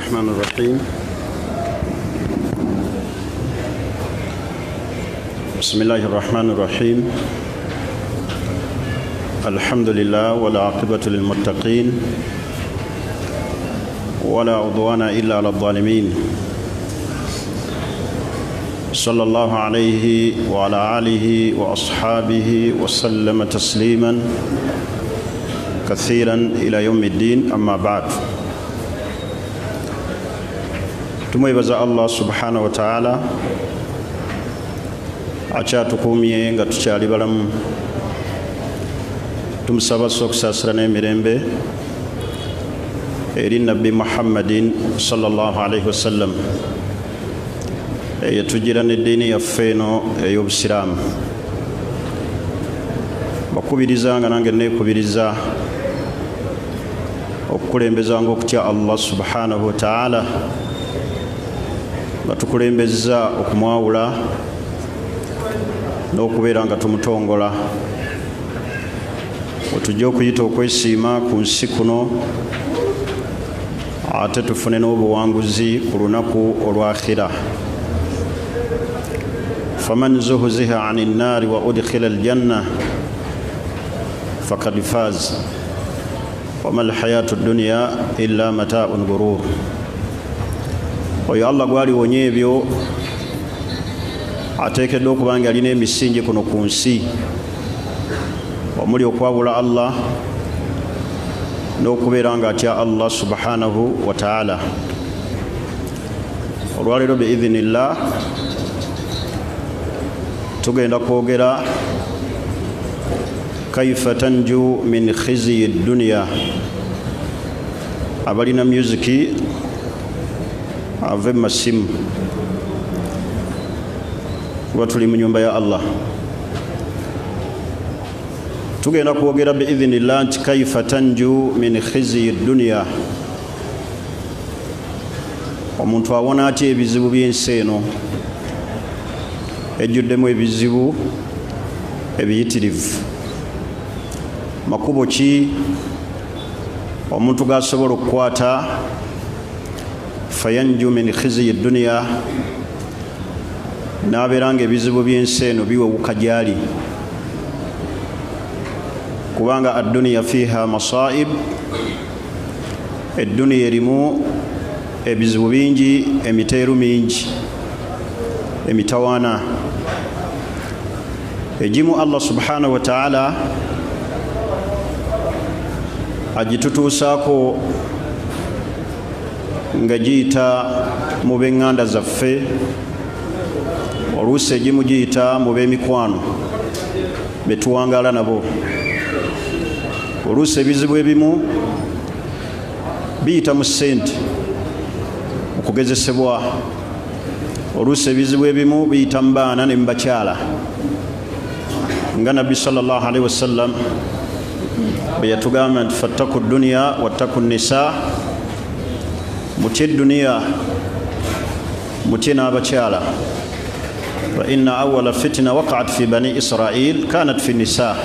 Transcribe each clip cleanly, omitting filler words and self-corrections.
الرحمن الرحيم. بسم الله الرحمن الرحيم. الحمد لله والعاقبة للمتقين ولا عدوان إلا على الظالمين. صلى الله عليه وعلى آله وأصحابه وسلم تسليما كثيرا إلى يوم الدين. أما بعد، tumwebaza Allah subhanahu wa ta'ala akyatukuumye nga tukyali balamu. Tumusaba okusaasira n'emirembe eri Nabbi Muhammadin sallallahu alaihi wasallam eyatugira n'eddiini yaffe eno ey'obusiraamu. Bakubiriza nga nange neekubiriza okukulembezanga okutya Allah subhanahu wa ta'ala batukulembeza okumwawula n'okubeera nga tumutongola. Otujja okuyita okwesiima ku nsi kuno ate tufune n'obuwanguzi ku lunaku olwakhira. faman zuhziha ani nnaari wa udkhila aljanna fakad faz wama alhayatu dunya illa mataun gurur. Oyo Allah gwaliwonye ebyo ateekeddwa okuba nga alina emisingi kuno ku nsi, omuli okwawula Allah n'okubeera nga atya Allah subhanahu wa ta'ala. Olwaleero biidhinillah tugenda kwogera kaifa tanju min khizyi dunya. Abalina musiki ave masimu kuba tuli mu nyumba ya Allah. Tugenda kwogera biidhinillah nti kaifa tanju min khizyi dunya. Omuntu awona atya ebizibu by'ensi eno ejjuddemu ebizibu ebiyitirivu. Makubo ki omuntu gasobola okukwata fayanju min khizyi dunya n'abeera nga ebizibu by'ensi eno biwewuka gyali? Kubanga adduniya fiha masaib, edduniya erimu ebizibu bingi, emiteeru mingi, emitawaana. Egimu Allah subhanahu wa ta'ala agitutuusaako nga giyita mu b'eŋŋanda zaffe, oluusi egimu giyita mu b'emikwano betuwangaala nabo. Oluusi ebizibu ebimu biyita mu ssente mu kugezesebwa. Oluusi ebizibu ebimu biyita mu baana ne mu bakyala, nga Nabbi sallallahu alaihi wasallam bwe yatugamba nti fattaku dunya wattaku nisa, mutye duniya mutye n'abakyala. Fa inna awwala fitna waqa'at fi bani Israil kanat fi nisa.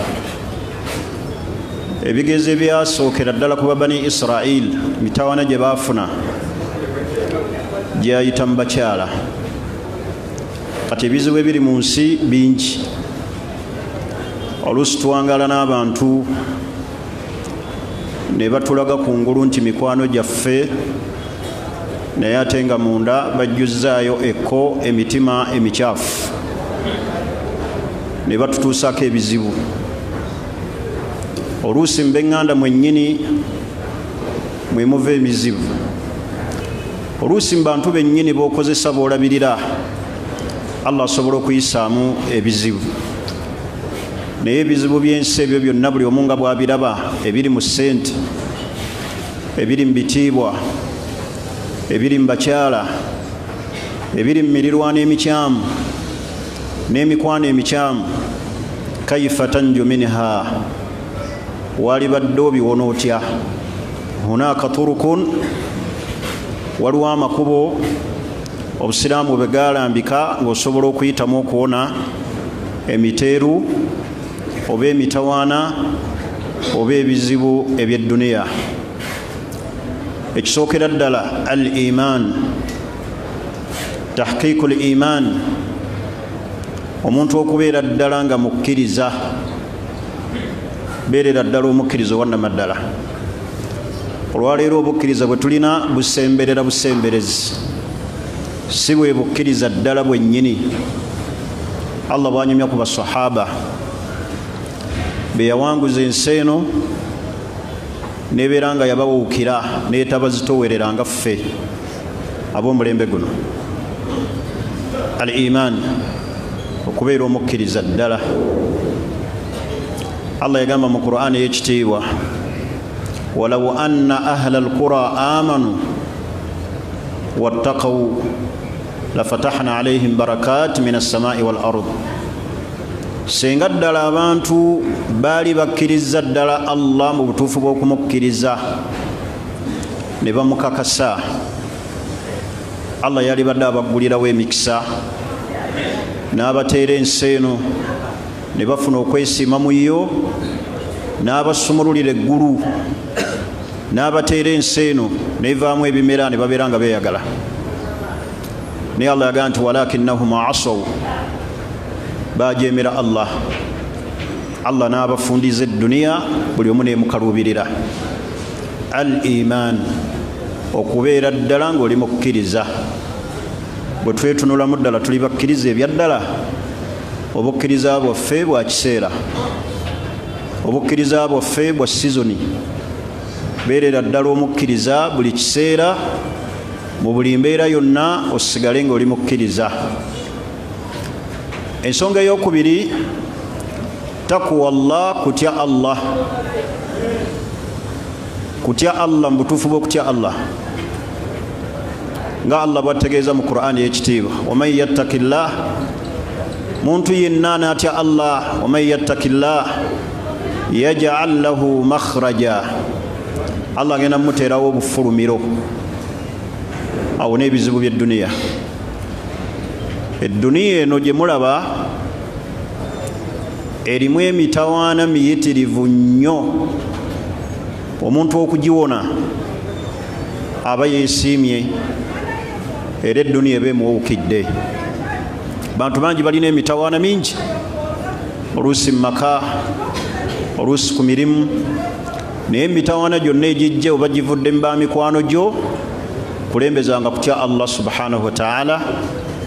Ebigezo ebyasookera ddala kuba bani Israil, mitawaana gye baafuna gyayita mu bakyala. Kati ebizibu ebiri mu nsi bingi. Oluusi tuwangaala n'abantu ne batulaga ku ngulu nti mikwano gyaffe, naye ate nga munda bajjuzzaayo ekko emitima emikyafu, ne batutuusaako ebizibu. Oluusi mu b'eŋŋanda mwennyini mwe muva emizibu. Oluusi mu bantu bennyini b'okozesa b'olabirira Allah asobola okuyisaamu ebizibu. Naye ebizibu by'ensi ebyo byonna buli omu nga bw'abiraba, ebiri mu ssente, ebiri mu bitiibwa, ebiri mu bakyala, ebiri mu mirirwano emikyamu n'emikwano emikyamu, kaifa tanju minha, walibadde obiwona otya? Hunaaka turukun, waliwo amakubo obusiraamu bwe gaalambika ng'osobola okuyitamu okuwona emiteeru oba emitawaana oba ebizibu eby'edduniya. ekisookera ddala al iman, tahqiqu al iman, omuntu okubeera ddala nga mukkiriza, beerera ddala omukkiriza owannamaddala. Olwaleero obukkiriza bwe tulina busemberera busemberezi, si bwe bukkiriza ddala bwennyini. Allah bwanyumya ku basahaba be yawanguza ensi eno nebeera nga yabawuukira neetabazitowerera nga ffe ab'omulembe guno. al iman, okubeera omukkiriza ddala. Allah yagamba mu Qur'ani ey'ekitiibwa, walaw anna ahla alqura amanu wattaqaw lafatahna alayhim barakat min as-samai wal ard. Senga ddala abantu baali bakkiriza ddala Allah mu butuufu bw'okumukkiriza ne bamukakasa, Allah yali badde abaggulirawo emikisa n'abateera ensi eno ne bafuna okwesiima mu yo, n'abasumululira eggulu, n'abateera ensi eno nevaamu ebimera ne babeera nga beeyagala. Naye Allah yagaa nti walakinnahum asaw, bajeemera Allah. Allah n'abafundiza edduniya, buli omu neemukaluubirira. al iman, okubeera ddala ng'oli mukkiriza. Bwe twetunulamu ddala tuli bakkiriza ebya ddala, obukkiriza bwaffe bwa kiseera, obukkiriza bwaffe bwa sizoni. Beerera ddala omukkiriza buli kiseera, mu buli mbeera yonna osigale ng'oli mukkiriza. Ensonga ey'okubiri, takuwa Allah, kutya Allah. Kutya Allah mu butuufu bw'okutya Allah nga Allah bw'ategeeza mu Qur'ani y'ekitiibwa, waman yattakillah, muntu yenna n'atya Allah, waman yattakillah yaj'al lahu makhraja, Allah agenda mmuteerawo obufulumiro awona ebizibu by'edduniya. Edduniya eno gye mulaba erimu emitawaana miyitirivu nnyo. Omuntu okugiwona aba yeesiimye, era edduniya eba emuwuukidde. Bantu bangi balina emitawaana mingi, oluusi mu maka, oluusi ku mirimu, naye emitawaana gyonna egijja oba givudde mu bamikwano gyo, kulembezanga kutya Allah subhanahu wa ta'ala,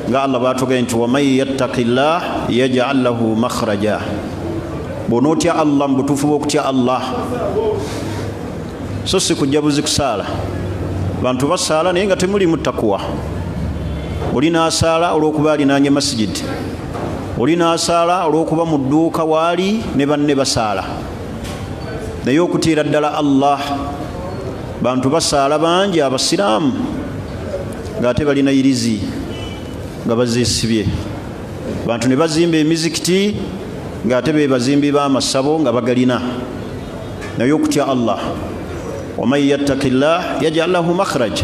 nga Allah bw'atugambye nti waman yattakillah yaj'al lahu makhraja. Bw'onootya Allah mu butuufu bw'okutya Allah, so si kujja buzi kusaala. Bantu basaala naye nga temulimu takuwa. Oli n'asaala olw'okuba alinaanye masjidi, oli n'asaala olw'okuba mu dduuka waali ne banne basaala, naye okutiira ddala Allah. Bantu basaala bangi abasiraamu ng'ate balina irizi nga bazeesibye. Bantu ne bazimba emizikiti ng'ate be bazimbi b'amasabo nga bagalina, naye okutya Allah. waman yattakillah yaj'al lahu makhraj.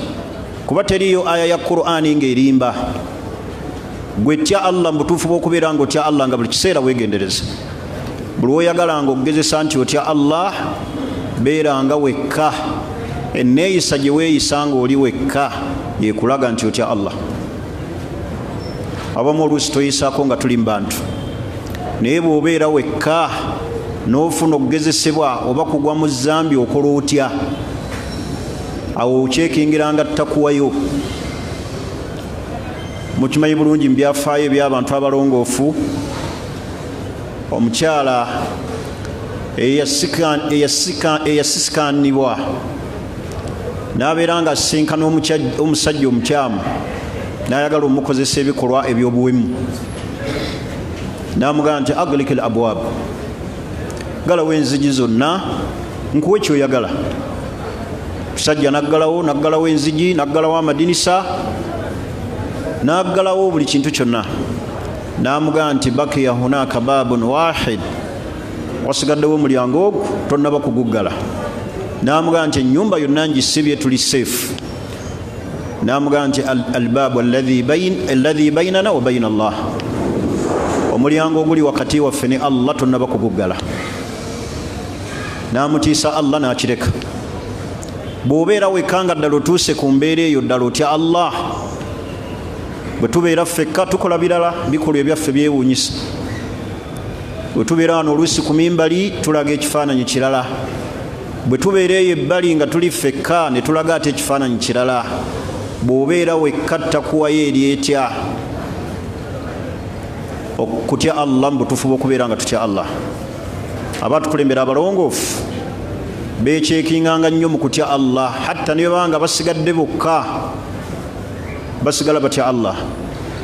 Kuba teriyo aya ya Qur'ani ng'erimba. Gwe tya Allah mu butuufu bw'okubeera ng'otya Allah nga buli kiseera weegendereza. Buli oyagala ng'ogezesa nti otya Allah, beeranga wekka. Enneeyisa gye weeyisa ng'oli wekka yeekulaga nti otya Allah. Abamu oluusi toyisaako nga tuli mu bantu, naye bw'obeera wekka n'ofuna okugezesebwa oba kugwa mu zambi, okola otya? Awo okyekingiranga takuwayo. Mukimanyi bulungi mu byafaayo eby'abantu abalongoofu, omukyala eyasisikanibwa n'abeera nga asinkana omusajja omukyamu, n'ayagala omukozesa ebikolwa eby'obuwemu, n'amugamba nti aglikil abwab, galawo enzigi zonna nkuwe kyoyagala. Musajja naggalawo enzigi, naggalawo amadinisa, naggalawo buli kintu kyonna. N'amugamba nti bakiya hunaka babun wahid, wasigaddewo omulyango ogwo tonnaba kuguggala. N'amugamba nti ennyumba yonna ngisibye, tuli safe. N'amugamba nti albaabu alladhi baynana wa bayna Allah, omulyango oguli wakati waffe ne Allah tonnaba kuguggala. N'amutiisa Allah n'akireka. bw'obeera wekka nga ddala otuuse ku mbeera eyo ddala otya Allah. Bwe tubeera ffekka tukola birala, bikolwa ebyaffe byewuunyisa. Bwe tubeera wano oluusi ku mimbali tulaga ekifaananyi kirala. Bwe tubeera eyo ebbali nga tuli ffekka ne tulaga ate ekifaananyi kirala. Bw'obeera wekka takuwayo eri etya okutya Allah mu butuufu bw'okubeera nga tutya Allah. Abatukulembera abalongoofu beekyekinganga nnyo mu kutya Allah, hatta ne banga basigadde bokka basigala batya Allah.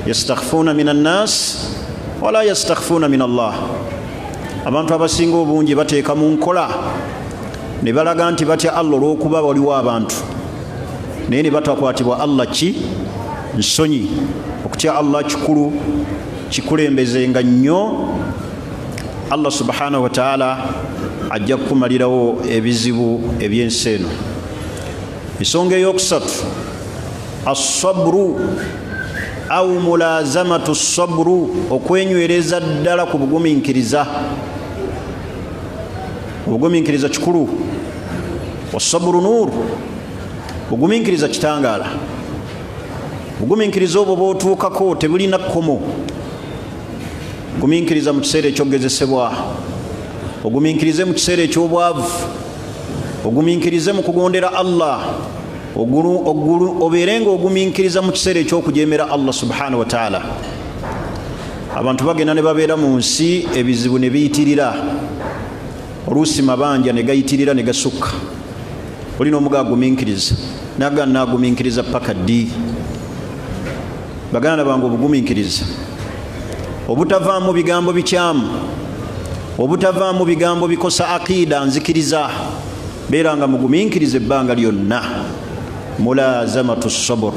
Yastakhfuuna min annaas wala yastakhfuuna min Allah. Abantu abasinga obungi bateeka mu nkola ne balaga nti batya Allah olw'okuba waliwo abantu, naye ne batakwatibwa Allah nsonyi. Okutya Allah kikulu, kikulembezenga nnyo. Allah subhanahu wa ta'ala ajja kukumalirawo ebizibu eby'ensi eno. Ensonga eyokusatu, as-sabru au mulazamatu as-sabru, okwenywereza ddala ku bugumiikiriza. Obugumiikiriza kikulu. Was-sabru nuur, bugumiikiriza kitangaala. Bugumiikiriza obwo bw'otuukako tebulina kkomo. Gumiikiriza mu kiseera eky'okugezesebwa, ogumiikirize mu kiseera eky'obwavu, ogumiikirize mu kugondera Allah, obeere nga ogumiikiriza mu kiseera eky'okujeemera Allah subhanahu wa ta'ala. Abantu bagenda ne babeera mu nsi, ebizibu ne biyitirira, oluusi mabanja ne gayitirira ne gasukka. Olina omuga agumiikiriza naga naagumiikiriza paka ddi. Baganda bange obugumiikiriza obutavaamu bigambo bikyamu, obutavaamu bigambo bikosa akiida nzikiriza, beera nga mugumiikiriza ebbanga lyonna. Mulazamatu sabr,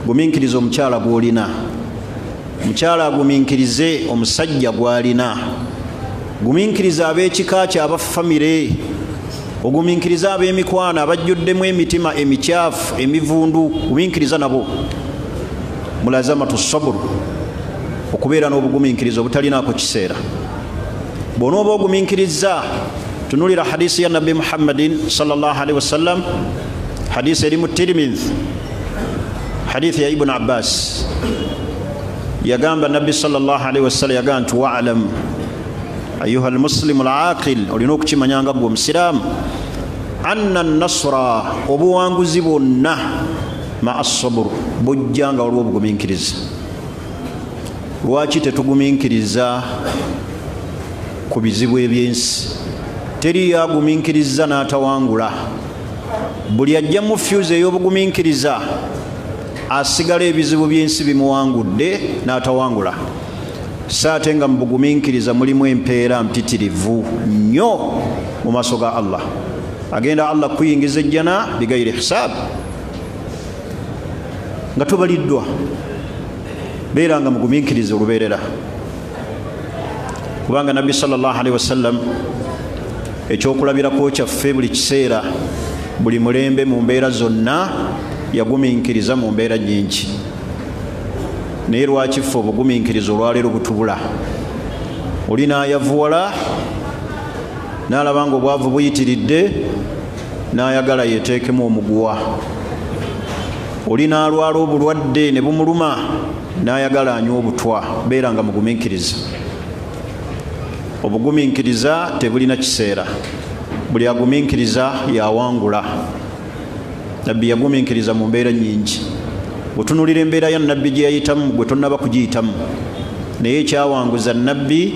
gumiikiriza omukyala gw'olina, omukyala agumiikirize omusajja gw'alina, gumiikiriza ab'ekika kye abafamire, ogumiikiriza ab'emikwano abajjuddemu emitima emikyafu emivundu, gumiikiriza nabo. Mulazamatu sabr, okubeera n'obugumiikiriza obutalinaako kiseera. Bw'onooba ogumiikiriza, tunulira hadisi ya Nabbi Muhammadin sallallahu alaihi wasallam, hadisi eri mu Tirmidhi, hadisi ya Ibn Abbas. Yagamba Nabbi sallallahu alaihi wasallam, yagamba nti wa'lam ayuha almuslimu alaqil, olina okukimanyanga gwe omusiraamu, anna an-nasra, obuwanguzi bwonna, ma'a as-sabr, bujjanga waliwo obugumiikiriza. Lwaki tetugumiikiriza ku bizibu eby'ensi? Teri yagumiikiriza n'atawangula. Buli ajja mu fyuzi ey'obugumiikiriza asigala ebizibu by'ensi bimuwangudde n'atawangula. Saate nga mu bugumiikiriza mulimu empeera mpitirivu nnyo mu maaso ga Allah. Agenda Allah kuyingiza ejjana bigayiri hisaab, nga tubaliddwa. Beera nga mugumiikiriza olubeerera, kubanga Nabbi sallallahu alaihi wasallam ekyokulabirako kyaffe buli kiseera, buli mulembe mu mbeera zonna yagumiikiriza mu mbeera nnyingi. Naye lwaki ffe obugumiikiriza olwaleero butubula? Oli n'ayavuwala n'alaba nga obwavu buyitiridde n'ayagala yeteekemu omuguwa. Oli n'alwala obulwadde ne bumuluma n'ayagala anywa obutwa. Beera nga mugumiikiriza. Obugumiikiriza tebulina kiseera, buli agumiikiriza yawangula. Nabbi yagumiikiriza mu mbeera nnyingi. Otunulira embeera ya Nabbi gye yayitamu gwe tonnaba kugiyitamu, naye ekyawanguza Nabbi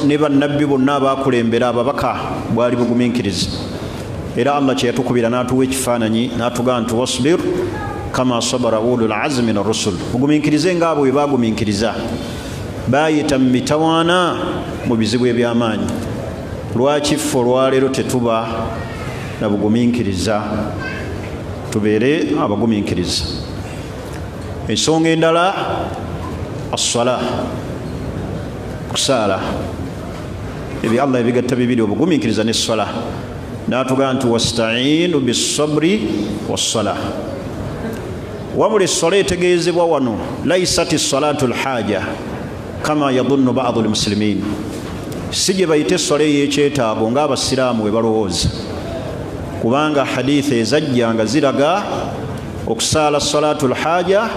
ne bannabbi bonna abaakulembera ababaka bwali bugumiikiriza. Era Allah kye yatukubira n'atuwa ekifaananyi n'atugamba nti wasbir kama sabara ulul azmi min ar-rusul, bugumiikirize ng'abo bwe baagumiikiriza. Baayita mu mitawaana mu bizibu eby'amaanyi. Lwaki ffe olwaleero tetuba na bugumiikiriza? Tubeere abagumiikiriza. Ensonga endala, as-sala, kusaala. Ebyo Allah ebigatta bibiri, obugumiikiriza n'essala. N'atugamba nti wasta'iinu bis-sabri was-sala. Wabula essala etegeezebwa wano laysati salatu al-haaja kama yadhunnu ba'du al-muslimin. Si gye bayita essala ey'ekyetaago ng'abasiraamu bwe balowooza. kubanga hadith ezajja nga ziraga okusala salatul haja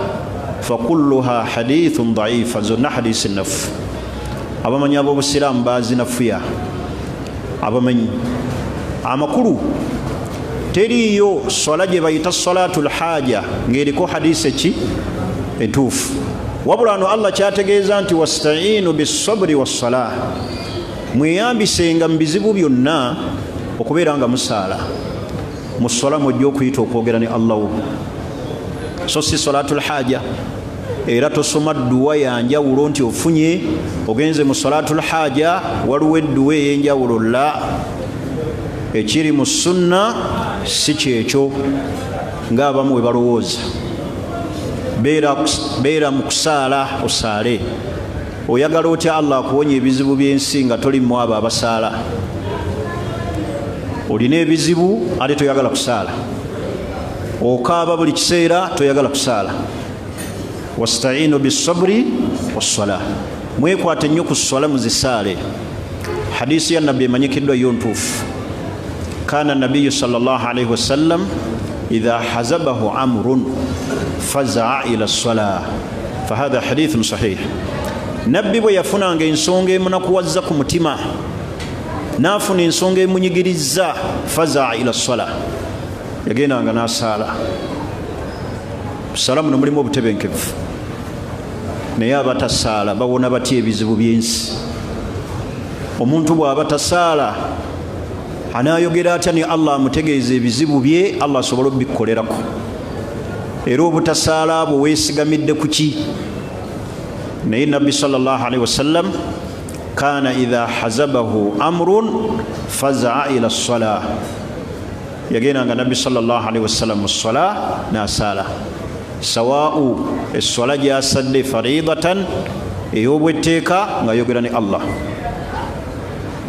fakulluha hadithun dha'ifa zonna hadith nafu abamanyi ab'obusiraamu bazinafuya abamanyi amakulu teriyo swala gye bayita salatul haja ng'eriko hadise ki entuufu wabula ano Allah kyategeeza nti wasta'inu bis-sabri was-salah mweyambisenga mu bizibu byonna okubeera nga musaala mu swala mujja okuyita okwogera ne Allah so si salatul haja era tosoma dduwa yanjawulo nti ofunye ogenze mu salatul haja waliwo edduwa ey'enjawulo la ekiri mu sunna si kyekyo ng'abamu we balowooza beera mu kusaala osaale oyagala otya Allah akuwonya ebizibu by'ensi nga toli mu abo abasaala olina ebizibu ate toyagala kusaala okaaba buli kiseera toyagala kusaala wasta'inu bis-sabri was-salah mwekwate nnyo ku swala muzisaale hadisi ya nabbi emanyikiddwa yo ntuufu kana nabiyyu sallallahu alayhi wasallam idha hazabahu amrun faza'a ila as-salah fahadha hadithun sahih nabbi bwe yafunanga ensonga emunakuwazza ku mutima naafuna ensonga emunyigirizza faza'a ila as-salah yagendanga n'asaala sala muno mulimu obutebenkevu naye abatasaala bawona batya ebizibu by'ensi omuntu bw'aba tasaala anaayogera atya ne Allah amutegeeza ebizibu bye Allah asobola obikkolerako era obutasaala bwe weesigamidde ku ki naye nabbi sallallahu alaihi wasallam kana idha hazabahu amrun faza'a ila as-salah yagendanga nabbi sallallahu alaihi wasallam mu salah n'asaala sawa'u es-swala gyasadde faridatan ey'obwetteeka ng'ayogera ne Allah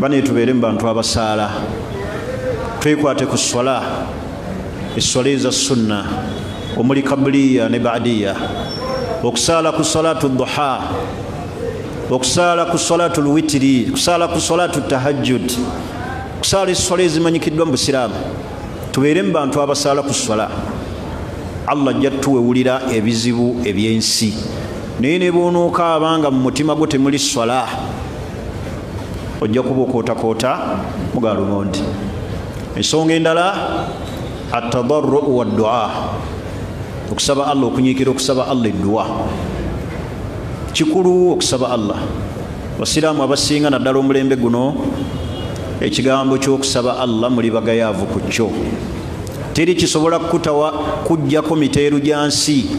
bane tubeere mu bantu abasaala twekwate ku swala esswala eza sunna omuli kabliya ne ba'diya okusaala ku salatu duha okusaala ku salatu lwitiri okusaala ku salatu tahajjud okusaala esswala ezimanyikiddwa mu busiraamu tubeere mu bantu abasaala ku swala Allah ajja tuwewulira ebizibu eby'ensi naye ne bw'onooka abanga mu mutima gwo temuli swala ojja kuba okootakoota mugalumondi ensonga endala atadarru wa du'a okusaba Allah okunyiikira okusaba Allah edduwa kikulu okusaba Allah basiraamu abasinga naddala omulembe guno ekigambo ky'okusaba Allah muli bagayaavu ku kyo teri kisobola kutawa kujjako miteeru gya nsi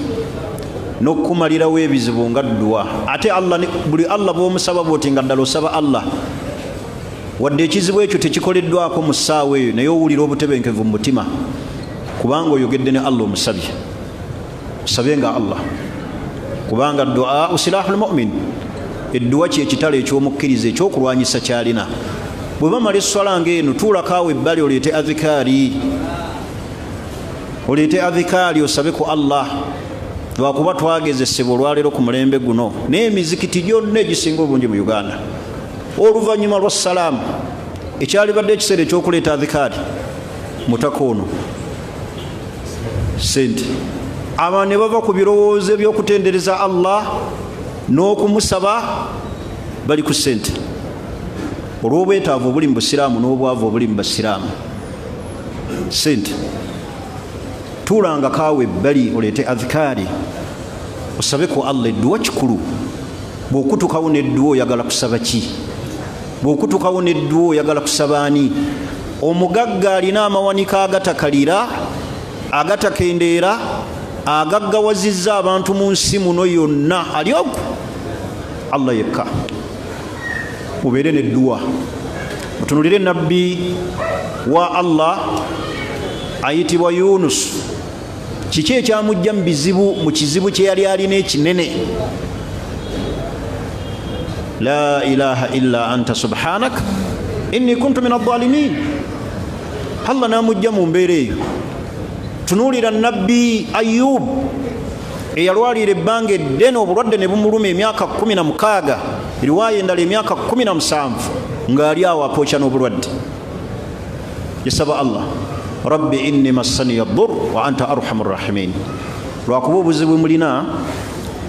n'okumalirawo ebizibu nga dduwa ate Allah buli Allah bw'omusaba bw'oti nga ddala osaba Allah wadde ekizibu ekyo tekikoleddwako mu ssaawa eyo naye owulira obutebenkevu mu mutima kubanga oyogedde ne Allah omusabye sabenga Allah kubanga du'a usilahul mu'min edduwa kyekitalo eky'omukkiriza ekyokulwanyisa kyalina bwe bamala esswala ng'eno tuulakaawo ebbali oleete adhikaari osabe ku Allah lwakuba twagezesebwa olwaleero ku mulembe guno n'emizikiti gyonna egisinga obungi mu Uganda oluvannyuma lwa salaamu ekyalibadde ekiseera ekyokuleeta adhikaari mutaka ono sente abantu ne bava ku birowoozo by'okutendereza Allah n'okumusaba bali ku sente olw'obwetaavu obuli mu busiraamu n'obwavu obuli mu basiraamu sente tuulanga kaawe ebbali oleete adhikaari osabe ku Allah edduwa kikulu bw'okutukawo n'edduwa oyagala kusaba ki bw'okutukawo n'edduwa oyagala kusaba ani omugagga alina amawanika agatakalira agatakendeera agaggawazizza abantu mu nsi muno yonna ali ogu Allah yekka mubeere n'edduwa mutunulire nabbi wa Allah ayitibwa Yunus kiki ekyamujja mu kizibu kye yali alina ekinene la ilaha illa anta subhanak inni kuntu min adh-dhalimin Allah namujja mu mbeera eyo tunuulira nabbi Ayub eyalwalira ebbanga eddene obulwadde ne bumuluma emyaka 16 riwaya endala emyaka 17 ng'ali awo apookya n'obulwadde yasaba Allah rabbi inni massani yadur wa anta arhamur rahimin. Lwakuba obuzibu mulina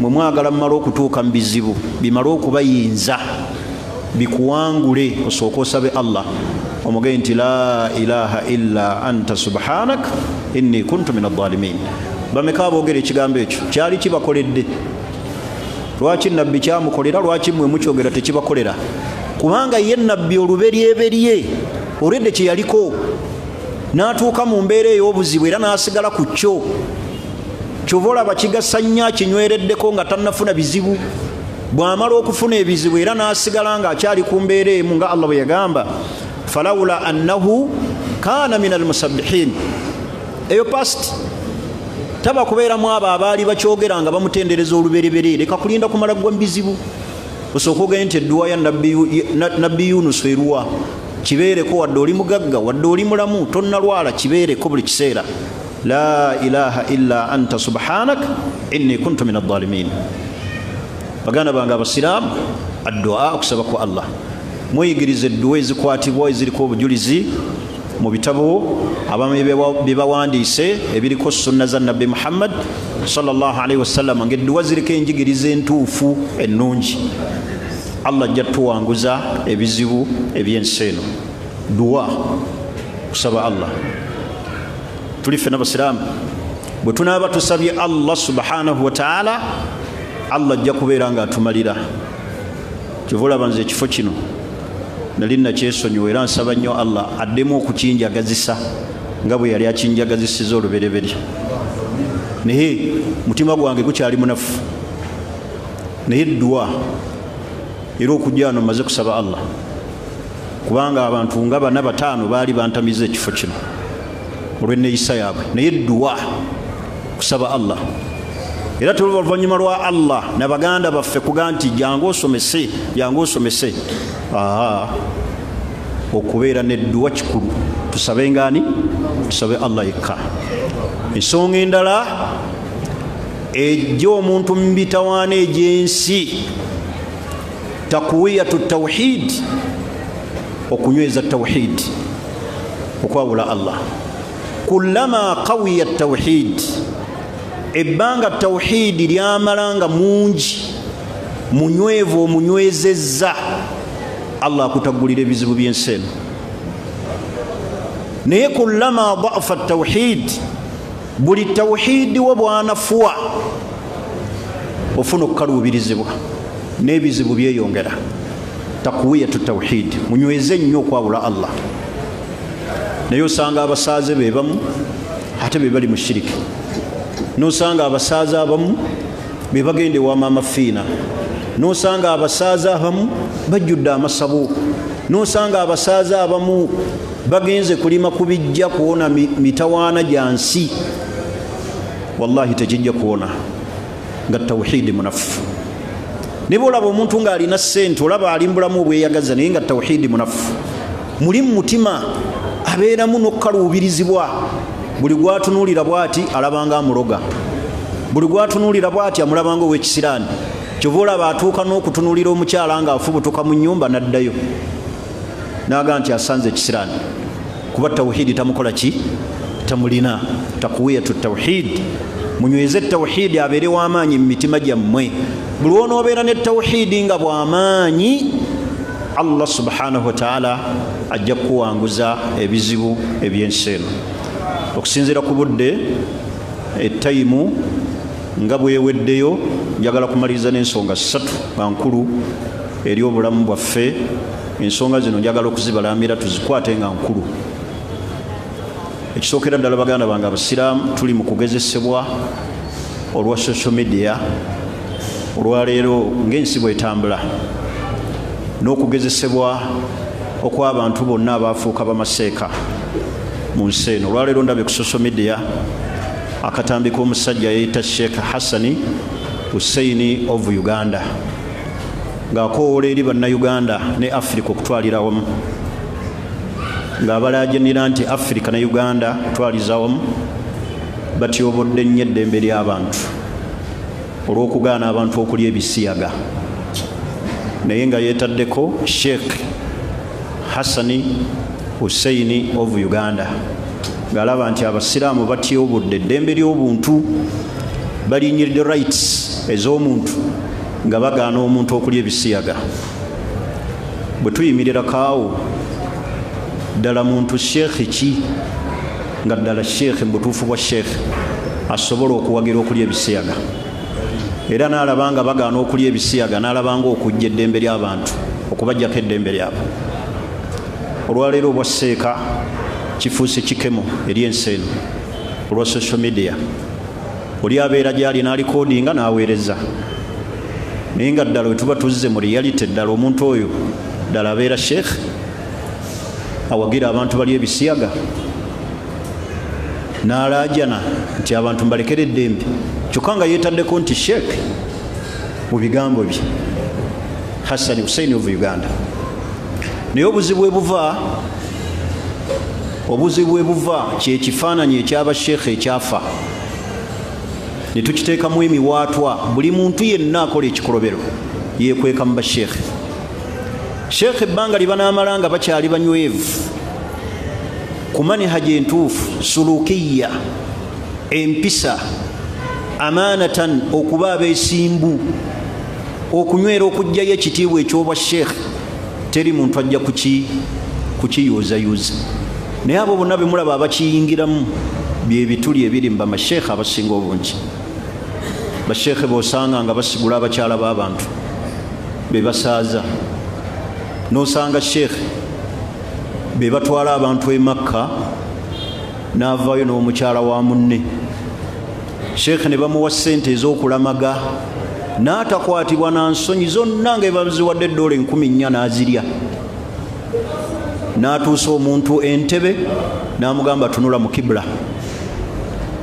mwe mwagala mmala okutuuka mu bizibu bimala okubayinza bikuwangule, osooka osabe Allah omugee nti la ilaha illa anta subhanak inni kuntu min adh-dhalimin. Bameka aboogera ekigambo ekyo kyali kibakoledde? Lwaki nabbi kyamukolera, lwaki mmwe mukyogera tekibakolera? Kubanga ye nabbi oluberyeberye olwedde kye yaliko n'atuuka mu mbeera ey'obuzibu era n'asigala ku kyo. Kyova olaba kigasa nnyo akinywereddeko nga tannafuna bizibu. Bw'amala okufuna ebizibu era n'asigala ng'akyali ku mbeera emu nga Allah bwe yagamba falawula annahu kaana min almusabbihin. Eyo past taba kubeeramu abo abaali bakyogera nga bamutendereza olubereberye. Leka kulinda kumala gwa mu bizibu. Osooka ogende nti edduwa ya nabbi Yunus eruwa kibeereko, wadde oli mugagga wadde oli mulamu tonnalwala, kibeereko buli kiseera. La ilaha illa anta subhanak inni kuntu min adh-dhalimin. Baganda bange abasiraamu, addu'a okusaba ku Allah. Mweyigirize edduwa ezikwatibwa eziriko obujulizi mu bitabo abamu bye bawandiise ebiriko sunna za nabbi Muhammad sallallahu alaihi wasallam, ng'edduwa ziriko enjigiriza entuufu ennungi. Allah ajja tuwanguza ebizibu eby'ensi eno. Duwa, kusaba Allah. Tuli ffenna basiraamu bwe tunaaba tusabye Allah subhanahu wa ta'ala, Allah ajja kubeera ng'atumalira. Kyova olaba nze ekifo kino nali nakyesonyiwa era nsaba nnyo Allah addemu okukinjagazisa nga bwe yali akinjagazisiza olubereberye. Naye mutima gwange gukyali munafu. Naye dduwa era okujja wano mmaze kusaba Allah, kubanga abantu nga 4 5 baali bantamiza ekifo kino olw'enneeyisa yaabwe. Naye dduwa, kusaba Allah. Era tuli oluvannyuma lwa Allah n'abaganda baffe kuga nti jangu osomese, jangu osomese. Okubeera n'edduwa kikulu. Tusabe ngani? Tusabe Allah yekka. Ensonga endala ejja omuntu mu bitawaana egy'ensi, takwiyatu tawhid, okunyweza tawhid, okwawula Allah. Kullama qawiya tawhid, ebbanga tawhid lyamalanga mungi munywevu omunywezezza, Allah akutaggulira ebizibu by'ensi eno. Naye kullama da'afa tawhid, buli tawhidi we bwanafuwa ofuna okukaluubirizibwa n'ebizibu byeyongera. Takwiyatu tawhid, munyweze nnyo okwawula Allah. Naye osanga abasaaze be bamu ate be bali mu shiriki. N'osanga abasaaze abamu be bagende wa maama fiina. N'osanga abasaaze abamu bajjudde amasabo. N'osanga abasaaze abamu bagenze kulima kubijja kuwona mitawaana gyansi. Wallahi tekijja kuwona nga tawhidi munafu. Niba olaba omuntu ng'alina ssente olaba ali mbulamu obweyagaza naye nga tawhidi munafu. Muli mu mutima abeeramu n'okukaluubirizibwa. Buli gwatunuulira bw'ati alabanga amuloga, buli gwatunuulira bw'ati amulabanga ow'ekisiraani. Kyova olaba atuuka n'okutunuulira omukyala ng'afubutuka mu nnyumba n'addayo n'aga nti asanze ekisiraani, kuba tawhidi tamukola ki? Tamulina. Takwiyatu tawhid, munyweze tawhidi abeere w'amaanyi mu mitima gyammwe. Buli wonoobeera ne tawhidi nga bw'amaanyi, Allah subhanahu wa ta'ala ajja kuwanguza ebizibu eby'ensi eno. Okusinziira ku budde ettayimu nga bweweddeyo, njagala kumaliriza n'ensonga 3 nkulu eri obulamu bwaffe. Ensonga zino njagala okuzibalamira tuzikwate nga nkulu. Ekisookera ddala baganda bange abasiraamu, tuli mu kugezesebwa olwa social media olwaleero ng'ensi bw'etambula, n'okugezesebwa okw'abantu bonna abaafuuka bamaseeka mu nsi eno. Olwaleero ndabye ku social media akatambi k'omusajja yayita Sheikh Hassan Hussein of Uganda ng'akoowola eri bannayuganda ne Africa okutwalira wamu, ng'abalaajanira nti Africa ne Uganda twaliza wamu. Batyobodde nnyo eddembe ly'abantu olw'okugaana abantu okulya ebisiyaga, naye nga yeetaddeko Sheikh Hassan Hussein of Uganda ng'alaba nti abasiraamu batyobudde eddembe ly'obuntu, balinyiridde rights ez'omuntu nga bagaana omuntu okulya ebisiyaga. Bwe tuyimirira kaawo ddala muntu sheekhe ki nga ddala sheekhe mu butuufu bwa sheekhe asobola okuwagira okulya ebisiyaga, era n'alaba nga bagaana okulya ebisiyaga n'alabanga okujja eddembe ly'abantu, okubajjako eddembe lyabo. Olwaleero obwa seeka kifuuse kikemo eri ensi eno olwa social media. Oli abeera gy'ali n'alikodinga n'aweereza, naye nga ddala we tuba tuzze mu reality ddala omuntu oyo ddala abeera sheekhe awagira abantu bali ebisiyaga n'alaajana nti abantu mbalekere eddembe, kyokka nga yeetaddeko nti sheekhe mu bigambo bye Hassan Hussein of Uganda. Naye obuzibu bwe buva kyekifaananyi eky'abasheekhe ekyafa ne tukiteekamu emiwaatwa. Buli muntu yenna akola ekikolobero yeekweka mu basheekhe. Sheekhe ebbanga liba n'amala nga bakyali banywevu ku manihaji entuufu, sulukiya, empisa, amaanatan, okuba abeesimbu, okunywera okugjayo ekitiibwa eky'obwa sheekhe, teri muntu ajja kukiyuuzayuuza. Naye abo bonna be mulaba abakiyingiramu bye bituli ebiri mu bamasheekhe abasinga obungi. Basheekhe b'osanga nga basigula abakyala b'abantu be basaaza, n'osanga sheekhe be batwala abantu e Makka n'avaayo n'omukyala wa munne. Sheekhe ne bamuwa ssente ez'okulamaga n'atakwatibwa na nsonyi zonna nga ebaziwadde $400 n'azirya. N'atuusa omuntu entebe n'amugamba tunula mu kibula,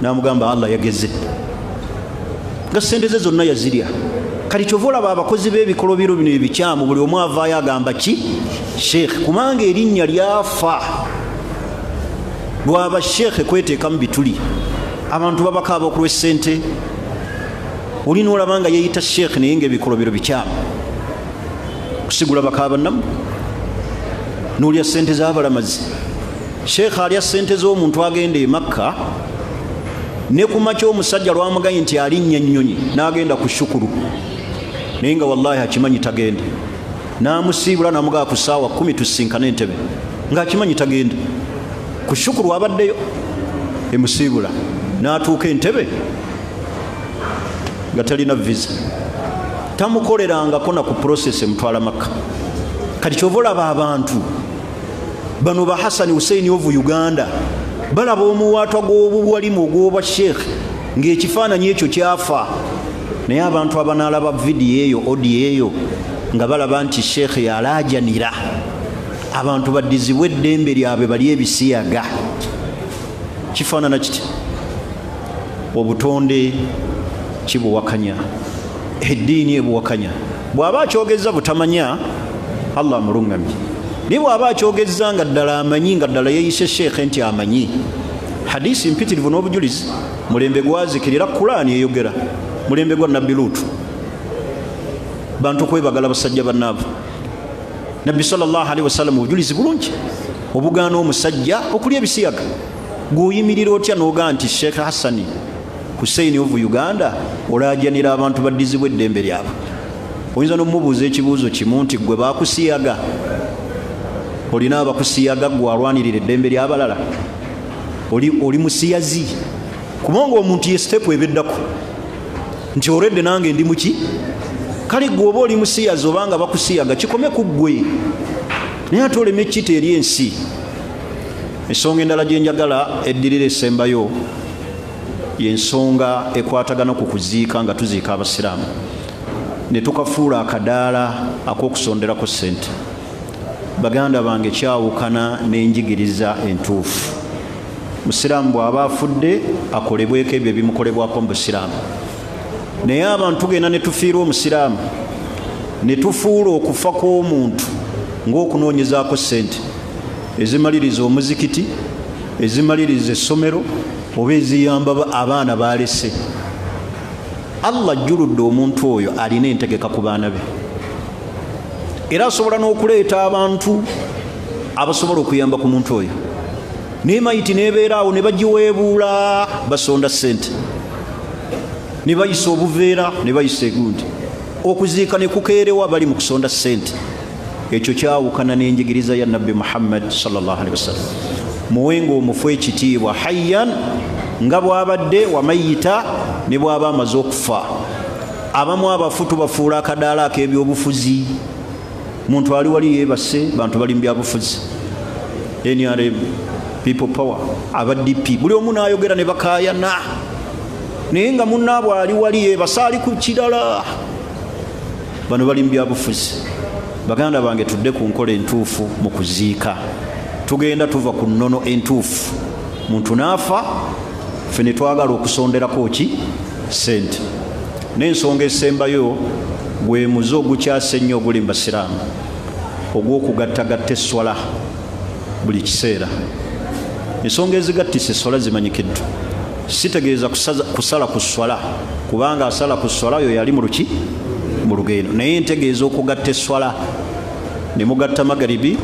n'amugamba Allah yageze, nga ssente ze zonna yazirya. Kati kyova olaba abakozi b'ebikolobero bino ebikyamu buli omu avaayo agamba ki? Sheekhe, kubanga erinnya lyafa lwaba sheekhe kweteekamu bituli. Abantu babakaaba okulwa ssente, oli n'olaba nga yeeyita sheekhe naye ng'ebikolobero bikyamu. Kusigula bakaaba namu n'olya ssente z'abalamazi. Sheekhe alya ssente z'omuntu agenda e Makka, ne ku makya omusajja lwamuganye nti alinnya nnyonyi n'agenda ku shukuru, naye nga wallahi akimanyi tagenda. N'amusiibula n'amugaba ku ssaawa 10 tusinkane entebe, ng'akimanyi tagenda. Ku shukuru abaddeyo emusiibula, n'atuuka entebe nga talina visa, tamukolerangako na ku process emutwala Makka. Kati kyova olaba abantu bano ba Hassan Hussein of Uganda balaba omuwaatwa gw'obuwalimu ogw'obwa sheekhe ng'ekifaananyi ekyo kyafa. Naye abantu abanaalaba vidiyo eyo, audio eyo, nga balaba nti sheekhe yalaajanira abantu baddizibwe eddembe lyabwe bali ebisiyaga, kifaanana kiti? Obutonde kibuwakanya, eddiini ebuwakanya. Bw'aba akyogeza butamanya, Allah amulungamye. Naye bw'aba akyogeza nga ddala amanyi, nga ddala yeeyise sheekhe nti amanyi, hadisi mpitirivu n'obujulizi, mulembe gwazikirira Kulaani eyogera, mulembe gwa Nabbi Luutu, bantu kwebagala basajja bannaabo. Nabbi sallallahu alaihi wasallam obujulizi bulungi obugaana omusajja okulya ebisiyaga. Gw'oyimirira otya n'ogaa nti Sheekh Hassan Hussein of Uganda olaajanira abantu baddizibwa eddembe lyabwe? Oyinza n'omubuuza ekibuuzo kimu nti gwe baakusiyaga, olina abakusiyaga gwe alwanirira eddembe ly'abalala? Oli musiyazi? Kubanga omuntu ye sitepu ebeddako nti olwedde nange ndi muki? Kale gwe oba oli musiyazi obanga bakusiyaga kikome ku ggwe, naye ate oleme ekkita eri ensi. Ensonga endala gye njagala eddirira esembayo y'ensonga ekwatagana ku kuziika nga tuziika abasiraamu, ne tukafuula akadaala ak'okusonderako ssente. Baganda bange kyawukana n'enjigiriza entuufu. Musiraamu bw'aba afudde akolebweko ebyo ebimukolebwako mu busiraamu. Naye abantu genda ne tufiira omusiraamu ne tufuula okufa kw'omuntu ng'okunoonyezaako ssente ezimaliriza omuzikiti, ezimaliriza essomero, oba eziyamba abaana balese. Allah ajjuludde omuntu oyo alina entegeka ku baana be, era asobola n'okuleeta abantu abasobola okuyamba ku muntu oyo. ne mayiti nebeeraawo ne bagiweebuula basonda ssente ne bayisa obuveera ne bayisa egundi okuziika ne kukeerewa bali mu kusonda ssente. Ekyo kyawukana n'enjigiriza ya nabbi Muhammad sallallahu alaihi wasallam. Muwenga omufu ekitiibwa hayyan nga bw'abadde wa mayita ne bw'aba amaze okufa. Abamu abafu tubafuula akadaala ak'ebyobufuzi. Muntu ali wali yeebase bantu bali mu byabufuzi. NRM, People Power, aba DP, buli omu n'ayogera ne bakaayana. Naye nga munnaabwe ali wali yeebase ali ku kirala. Bano bali mu byabufuzi. Baganda bange tudde ku nkola entuufu mu kuziika. Tugenda tuva ku nnono entuufu. Muntu n'afa ffe ne twagala okusonderako ki ssente. N'ensonga esembayo gwe muze ogukyase ennyo oguli mu basiraamu ogw'okugattagatta esswala buli kiseera. Ensonga ezigattisa esswala zimanyikiddwa. Sitegeeza kusala ku swala kubanga asala ku swala oyo yali mu luki mu lugendo, naye ntegeeza okugatta esswala ne mugatta magaribi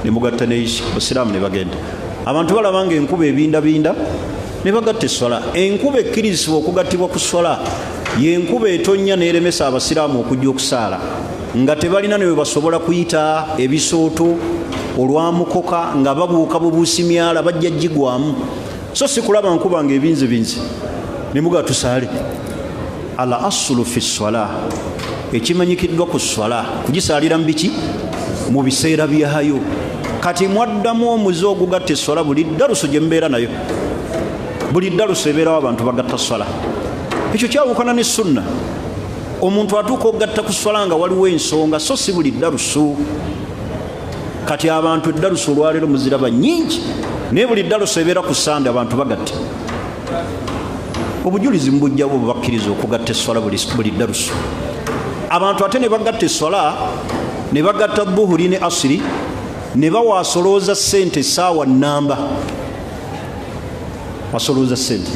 ne mugatta neisha. Basiraamu ne bagenda. Abantu balabanga enkuba ebindabinda ne bagatta esswala. Enkuba ekkirizibwa okugattibwa ku swala yenkuba etonnya n'eremesa abasiraamu okujja okusaala nga tebalina ne bwe basobola kuyita ebisooto olwamukoka nga babuuka bubuusi myala bajja gigwamu. So si kulaba nkuba nga ebinzibinzi ne muga tusaale. Al aslu fi swala, ekimanyikiddwa ku swala kugisaalira mu biki mu biseera byayo. Kati mwaddamu omuze ogugatta esswala buli daruso gye mbeera nayo. Buli daruso ebeerawo abantu bagatta swala. Ekyo kyawukana ne sunna. Omuntu atuuka okugatta ku swala nga waliwo ensonga, so si buli daruso. Kati abantu eddaruso olwaleero muziraba nnyingi naye buli daruso ebeera ku Sande abantu bagatta. Obujulizi mbujjawo bubakkiriza okugatta esswala buli daruso. Abantu ate ne bagatta esswala ne bagatta buhuri ne asiri ne bawasolooza ssente essaawa nnamba. Wasolooza ssente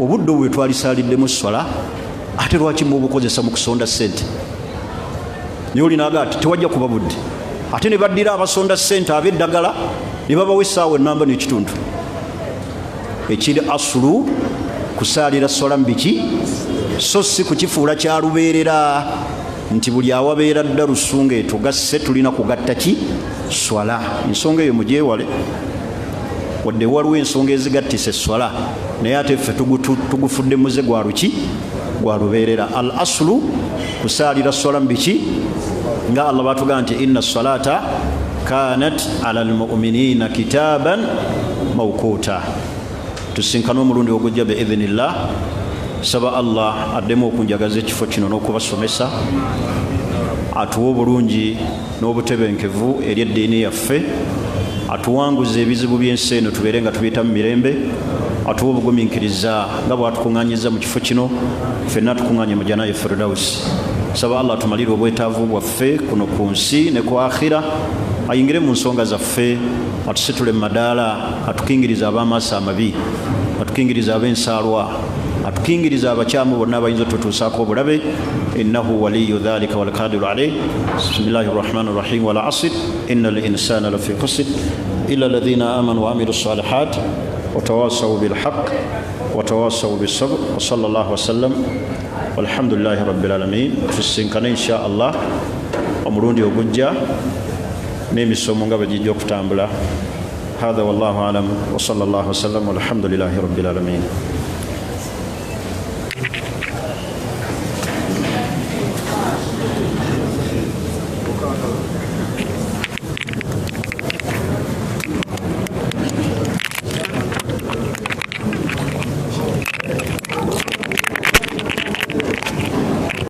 obudde obwe twalisaaliddemu swala ate lwaki mubukozesa mu kusonda ssente? Naye olinaga ati tewajja kuba budde. Ate ne baddira abasonda ssente ab'eddagala ne babawa essaawa ennamba n'ekitundu. Ekiri asulu kusaalira swala mu biki so si kukifuula kya lubeerera nti buli awabeera darusu ng'etugasse tulina kugatta ki swala. Ensonga eyo mugyewale. Wadde waliwo ensonga ezigattisa esswala naye ate ffe tugufudde muze gwa luki gwa lubeerera. Al aslu kusaalira swala mu biki nga Allah batugamba nti inna salata kanat ala almu'minina kitaban mawquta. Tusinkana omulundi ogujja bi idhnillah. Saba Allah addemu okunjagaza ekifo kino n'okubasomesa atuwa obulungi n'obutebenkevu eri eddiini yaffe, atuwanguza ebizibu by'ensi eno tubeere nga tubiyita mu mirembe, atuwa obugumiikiriza nga bw'atukuŋŋaanyiza mu kifo kino ffenna tukuŋŋaanye mu jannati Firdausi. Saba Allah atumalire obwetaavu bwaffe kuno ku nsi ne ku akhira, ayingire mu nsonga zaffe, atusitule mu madaala, atukingiriza ab'amaaso amabi, atukingiriza ab'ensaalwa, atukingiriza abakyamu bonna abayinza otutuusaako obulabe. Innahu waliyu dhalika wal qadiru alayh. Bismillahi rrahmani rrahim. Wal asr innal insana lafi khusr illa alladhina amanu wa amilu salihat wa tawasaw bil haqq wa tawasaw bis sabr wa sallallahu wa sallam walhamdulillahi rabbil alamin. Tusinkane insha Allah omulundi ogujja n'emisomo nga bwe gijja okutambula. Hadha wallahu alam wa sallallahu wa sallam walhamdulillahi rabbil alamin.